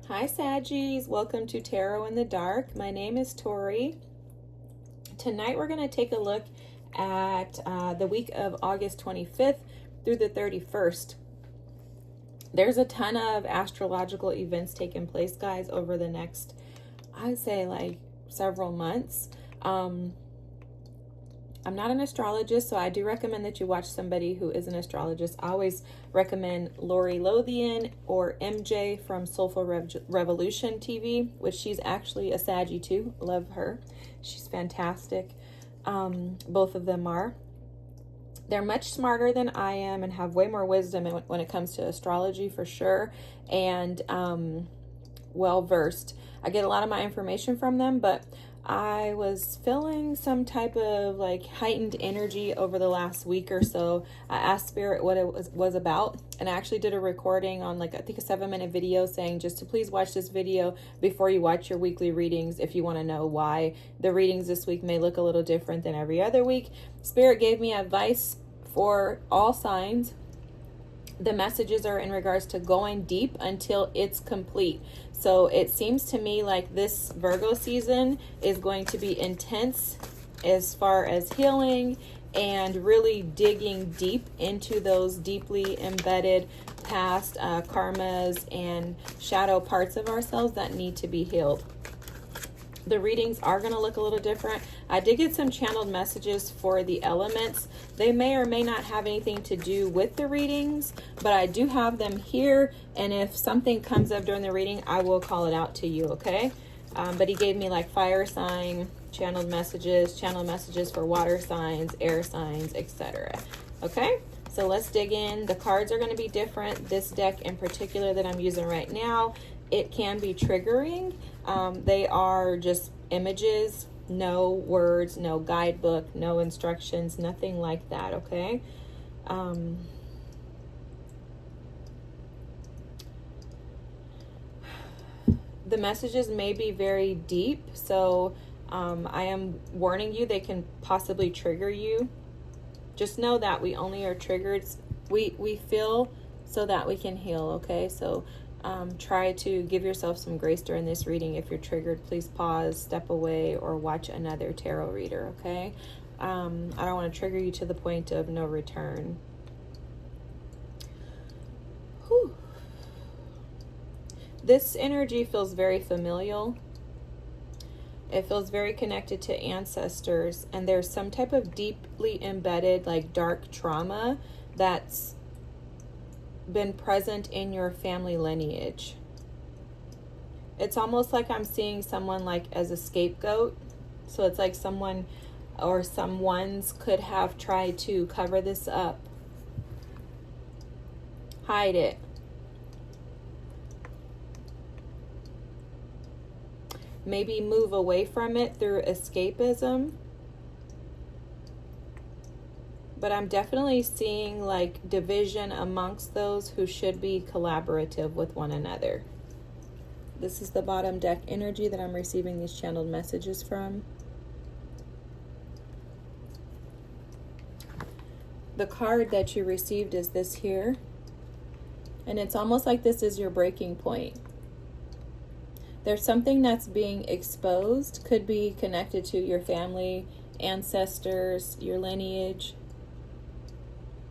Hi Saggies, welcome to Tarot in the Dark. My name is Tori. Tonight we're going to take a look at the week of August 25th through the 31st. There's a ton of astrological events taking place, guys, over the next, I'd say, like several months. I'm not an astrologist, so I do recommend that you watch somebody who is an astrologist. I always recommend Lori Lothian or MJ from Soulful Revolution TV, which she's actually a Saggy too. Love her. She's fantastic. Both of them are. They're much smarter than I am and have way more wisdom when it comes to astrology for sure, and well-versed. I get a lot of my information from them, but I was feeling some type of like heightened energy over the last week or so. I asked Spirit what it was about, and I actually did a recording on like I think a 7-minute video saying just to please watch this video before you watch your weekly readings if you want to know why the readings this week may look a little different than every other week. Spirit gave me advice for all signs. The messages are in regards to going deep until it's complete. So it seems to me like this Virgo season is going to be intense as far as healing and really digging deep into those deeply embedded past karmas and shadow parts of ourselves that need to be healed. The readings are going to look a little different. I did get some channeled messages for the elements. They may or may not have anything to do with the readings, but I do have them here. And if something comes up during the reading, I will call it out to you, okay? But he gave me like fire sign, channeled messages for water signs, air signs, etc. Okay? So let's dig in. The cards are going to be different. This deck in particular that I'm using right now, it can be triggering. They are just images, no words, no guidebook, no instructions, nothing like that, okay? The messages may be very deep, so I am warning you, they can possibly trigger you. Just know that we only are triggered. We feel so that we can heal, okay? So try to give yourself some grace during this reading. If you're triggered, please pause, step away, or watch another tarot reader, okay? I don't want to trigger you to the point of no return. Whew. This energy feels very familial. It feels very connected to ancestors, and there's some type of deeply embedded, like dark trauma that's been present in your family lineage. It's almost like I'm seeing someone like as a scapegoat. So it's like someone or someone's could have tried to cover this up, hide it, maybe move away from it through escapism. But I'm definitely seeing like division amongst those who should be collaborative with one another. This is the bottom deck energy that I'm receiving these channeled messages from. The card that you received is this here. And it's almost like this is your breaking point. There's something that's being exposed, could be connected to your family, ancestors, your lineage,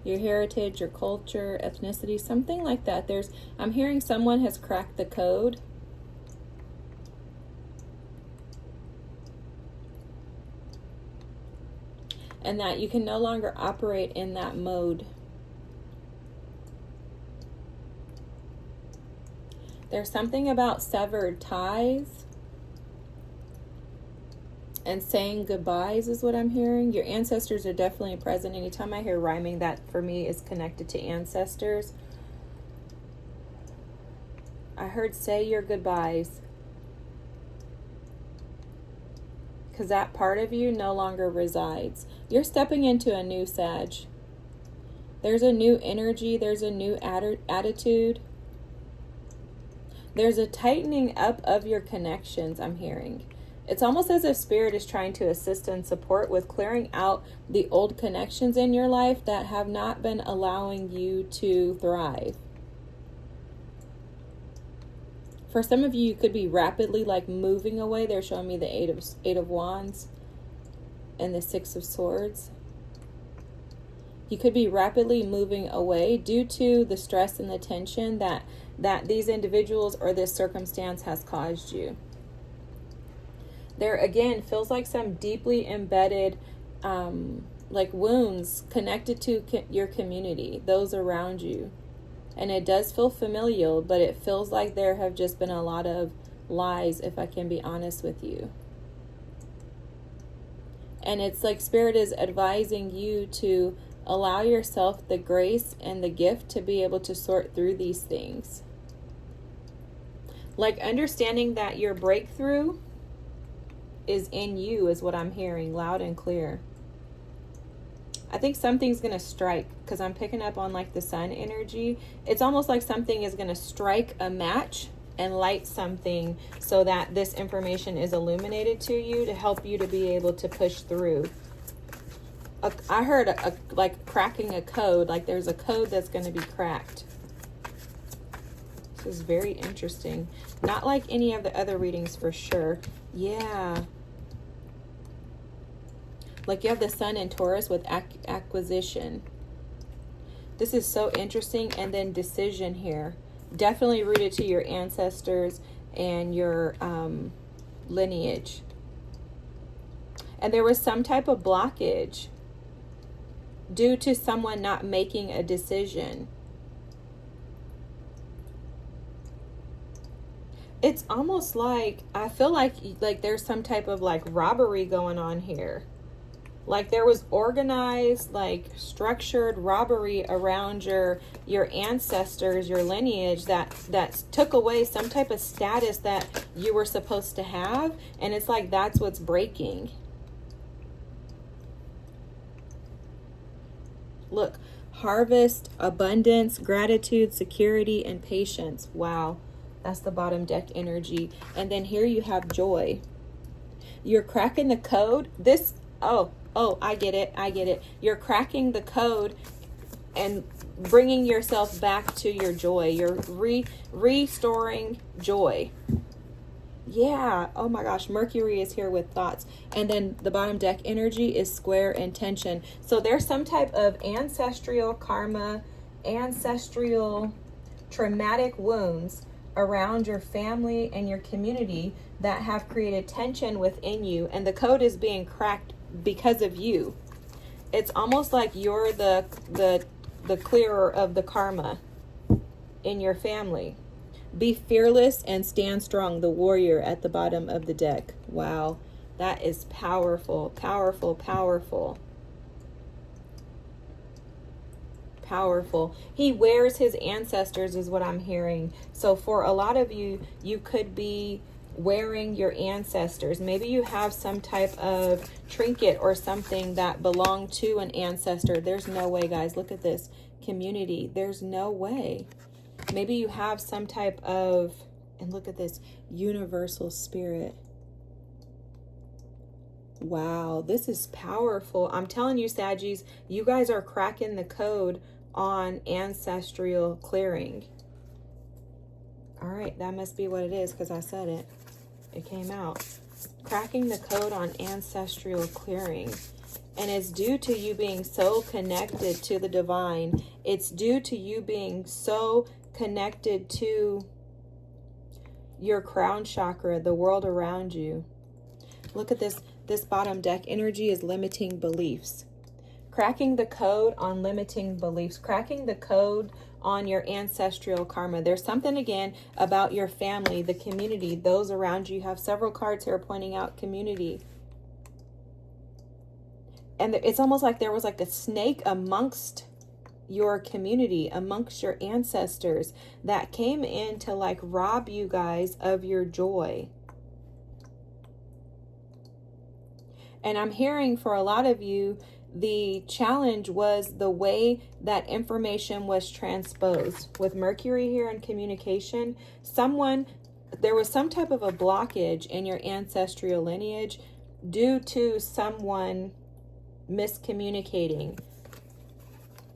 your heritage, your culture, ethnicity, something like that. I'm hearing someone has cracked the code. And that you can no longer operate in that mode. There's something about severed ties and saying goodbyes is what I'm hearing. Your ancestors are definitely present. Anytime I hear rhyming, that for me is connected to ancestors. I heard say your goodbyes. Because that part of you no longer resides. You're stepping into a new Sag. There's a new energy. There's a new attitude. There's a tightening up of your connections, I'm hearing. It's almost as if Spirit is trying to assist and support with clearing out the old connections in your life that have not been allowing you to thrive. For some of you, you could be rapidly like moving away. They're showing me the eight of wands and the 6 of swords. You could be rapidly moving away due to the stress and the tension that these individuals or this circumstance has caused you. There again feels like some deeply embedded like wounds connected to your community, those around you. And it does feel familial, but it feels like there have just been a lot of lies, if I can be honest with you. And it's like Spirit is advising you to allow yourself the grace and the gift to be able to sort through these things. Like understanding that your breakthrough is in you is what I'm hearing loud and clear. I think something's going to strike, because I'm picking up on like the sun energy. It's almost like something is going to strike a match and light something so that this information is illuminated to you to help you to be able to push through. I heard like cracking a code, like there's a code that's going to be cracked. This is very interesting. Not like any of the other readings for sure. Yeah. Like you have the sun in Taurus with acquisition. This is so interesting. And then decision here. Definitely rooted to your ancestors and your lineage. And there was some type of blockage due to someone not making a decision. It's almost like, I feel like there's some type of like robbery going on here. Like there was organized, like structured robbery around your ancestors, your lineage that took away some type of status that you were supposed to have. And it's like that's what's breaking. Look, harvest, abundance, gratitude, security, and patience. Wow. That's the bottom deck energy. And then here you have joy. You're cracking the code. I get it. You're cracking the code and bringing yourself back to your joy. You're restoring joy. Yeah. Oh my gosh. Mercury is here with thoughts. And then the bottom deck energy is square and tension. So there's some type of ancestral karma, ancestral traumatic wounds around your family and your community that have created tension within you. And the code is being cracked because of you. It's almost like you're the clearer of the karma in your family. Be fearless and stand strong, the warrior at the bottom of the deck. Wow, that is powerful, powerful, powerful. Powerful. He wears his ancestors is what I'm hearing. So for a lot of you, you could be wearing your ancestors. Maybe you have some type of trinket or something that belonged to an ancestor. There's no way, guys. Look at this community. There's no way. Maybe you have some type of, and look at this, universal spirit. Wow, this is powerful. I'm telling you, Saggies, you guys are cracking the code on ancestral clearing. All right, that must be what it is because I said it. It came out. Cracking the code on ancestral clearing. And it's due to you being so connected to the divine. It's due to you being so connected to your crown chakra, the world around you. Look at this. This bottom deck energy is limiting beliefs. Cracking the code on limiting beliefs. Cracking the code on your ancestral karma. There's something again about your family, the community, those around you. You have several cards here pointing out community. And it's almost like there was like a snake amongst your community, amongst your ancestors that came in to like rob you guys of your joy. And I'm hearing for a lot of you, the challenge was the way that information was transposed. With Mercury here in communication, there was some type of a blockage in your ancestral lineage due to someone miscommunicating,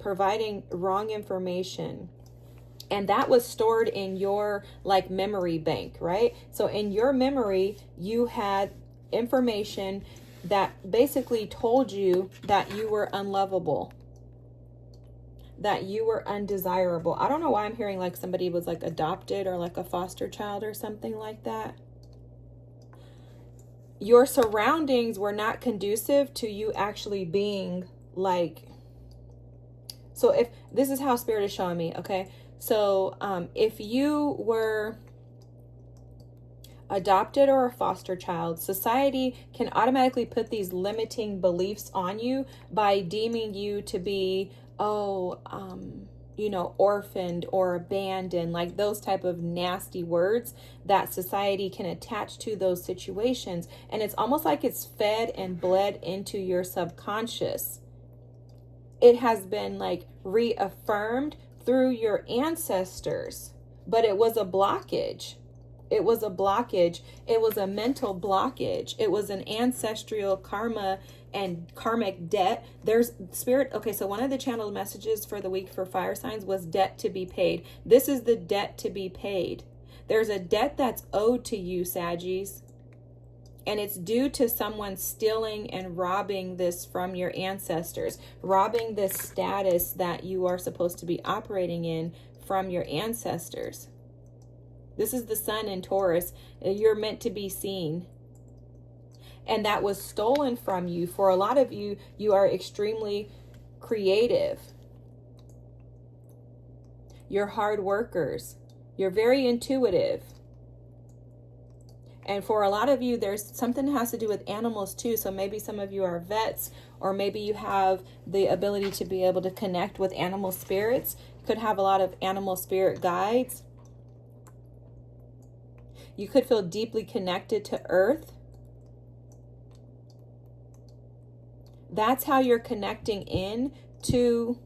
providing wrong information. And that was stored in your like memory bank, right? So in your memory, you had information that basically told you that you were unlovable, that you were undesirable. I don't know why I'm hearing like somebody was like adopted or like a foster child or something like that. Your surroundings were not conducive to you actually being like, so if this is how Spirit is showing me, okay? So if you were adopted or a foster child, society can automatically put these limiting beliefs on you by deeming you to be, orphaned or abandoned, like those type of nasty words that society can attach to those situations. And it's almost like it's fed and bled into your subconscious. It has been like reaffirmed through your ancestors, but it was a blockage. It was a blockage. It was a mental blockage. It was an ancestral karma and karmic debt. There's Spirit. Okay, so one of the channeled messages for the week for fire signs was debt to be paid. This is the debt to be paid. There's a debt that's owed to you, Saggies. And it's due to someone stealing and robbing this from your ancestors, robbing this status that you are supposed to be operating in from your ancestors. This is the sun in Taurus. You're meant to be seen. And that was stolen from you. For a lot of you, you are extremely creative. You're hard workers. You're very intuitive. And for a lot of you, there's something that has to do with animals too. So maybe some of you are vets, or maybe you have the ability to be able to connect with animal spirits. You could have a lot of animal spirit guides. You could feel deeply connected to Earth. That's how you're connecting in to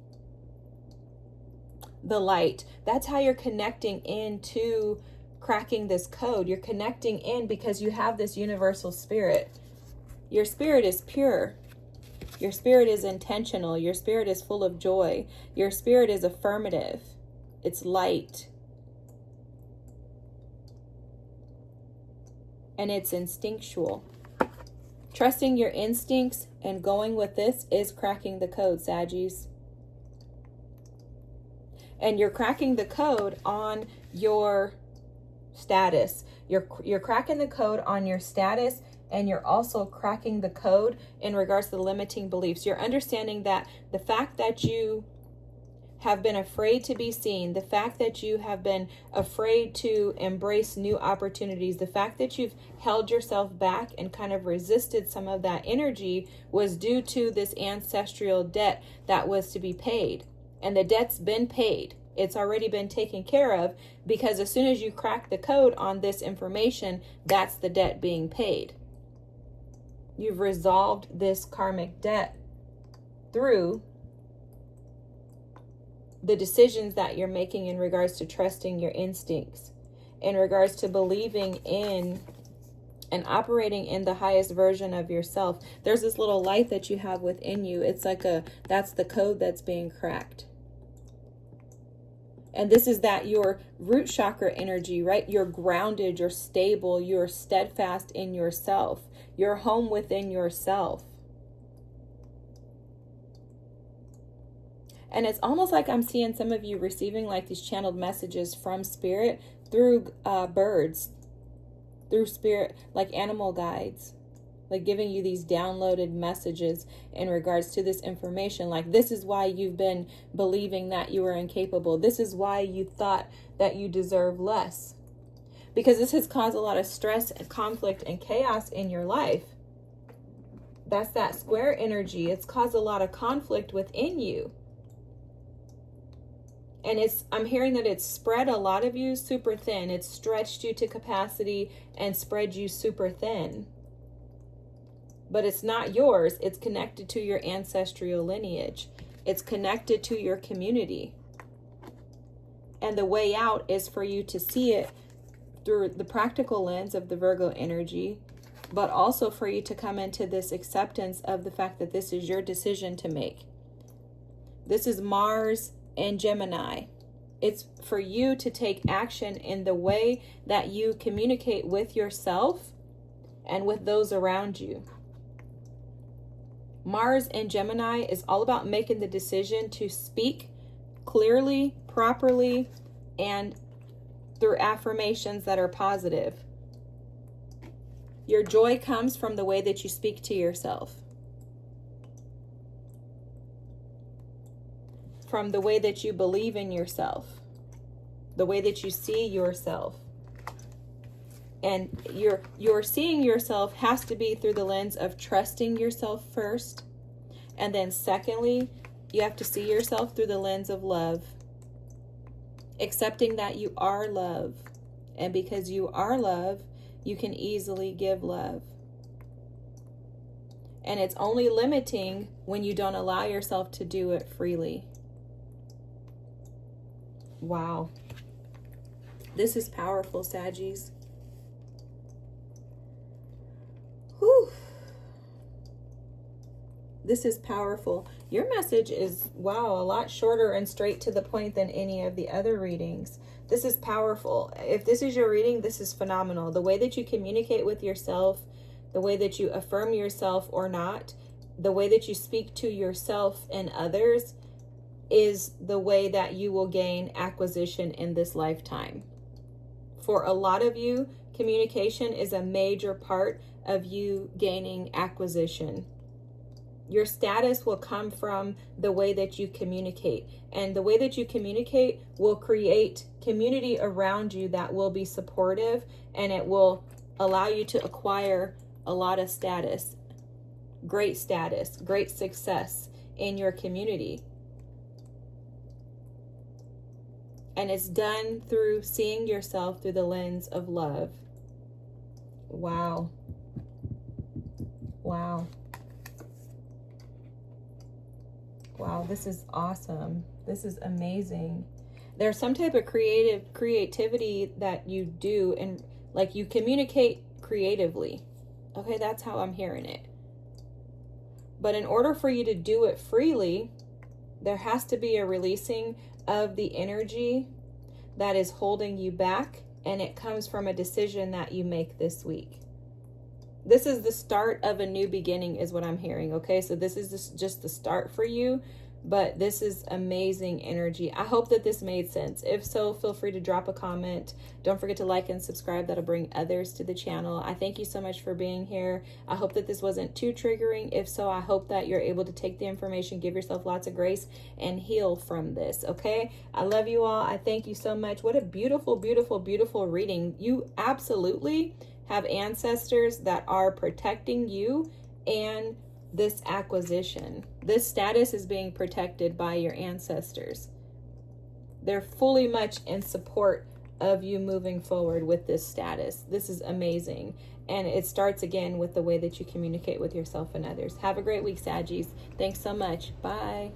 the light. That's how you're connecting into cracking this code. You're connecting in because you have this universal spirit. Your spirit is pure. Your spirit is intentional. Your spirit is full of joy. Your spirit is affirmative. It's light. And it's instinctual. Trusting your instincts and going with this is cracking the code, Saggies. And you're cracking the code on your status. You're cracking the code on your status, and you're also cracking the code in regards to the limiting beliefs. You're understanding that the fact that you have been afraid to be seen, the fact that you have been afraid to embrace new opportunities, the fact that you've held yourself back and kind of resisted some of that energy was due to this ancestral debt that was to be paid. And the debt's been paid. It's already been taken care of, because as soon as you crack the code on this information, that's the debt being paid. You've resolved this karmic debt through the decisions that you're making in regards to trusting your instincts, in regards to believing in and operating in the highest version of yourself. There's this little light that you have within you. It's like that's the code that's being cracked. And this is that your root chakra energy, right? You're grounded, you're stable, you're steadfast in yourself. You're home within yourself. And it's almost like I'm seeing some of you receiving like these channeled messages from spirit through birds, through spirit, like animal guides, like giving you these downloaded messages in regards to this information. Like, this is why you've been believing that you are incapable. This is why you thought that you deserve less. Because this has caused a lot of stress and conflict and chaos in your life. That's that square energy. It's caused a lot of conflict within you. And I'm hearing that it's spread a lot of you super thin. It's stretched you to capacity and spread you super thin. But it's not yours. It's connected to your ancestral lineage. It's connected to your community. And the way out is for you to see it through the practical lens of the Virgo energy, but also for you to come into this acceptance of the fact that this is your decision to make. This is Mars and Gemini. It's for you to take action in the way that you communicate with yourself and with those around you. Mars in Gemini is all about making the decision to speak clearly, properly, and through affirmations that are positive. Your joy comes from the way that you speak to yourself, from the way that you believe in yourself, the way that you see yourself. And your seeing yourself has to be through the lens of trusting yourself first. And then secondly, you have to see yourself through the lens of love. Accepting that you are love. And because you are love, you can easily give love. And it's only limiting when you don't allow yourself to do it freely. Wow. This is powerful, Saggies. Whew. This is powerful. Your message is, wow, a lot shorter and straight to the point than any of the other readings. This is powerful. If this is your reading, this is phenomenal. The way that you communicate with yourself, the way that you affirm yourself or not, the way that you speak to yourself and others is the way that you will gain acquisition in this lifetime. For a lot of you, communication is a major part of you gaining acquisition. Your status will come from the way that you communicate. And the way that you communicate will create community around you that will be supportive, and it will allow you to acquire a lot of status, great success in your community. And it's done through seeing yourself through the lens of love. Wow. Wow. Wow, this is awesome. This is amazing. There's some type of creativity that you do, and like you communicate creatively. Okay, that's how I'm hearing it. But in order for you to do it freely, there has to be a releasing of the energy that is holding you back, and it comes from a decision that you make this week. This is the start of a new beginning is what I'm hearing, okay? So this is just the start for you, but this is amazing energy. I hope that this made sense. If so, feel free to drop a comment. Don't forget to like and subscribe. That'll bring others to the channel. I thank you so much for being here. I hope that this wasn't too triggering. If so, I hope that you're able to take the information, give yourself lots of grace, and heal from this, okay? I love you all. I thank you so much. What a beautiful, beautiful, beautiful reading. You absolutely have ancestors that are protecting you and this acquisition. This status is being protected by your ancestors. They're fully much in support of you moving forward with this status. This is amazing. And it starts again with the way that you communicate with yourself and others. Have a great week, Saggies. Thanks so much. Bye.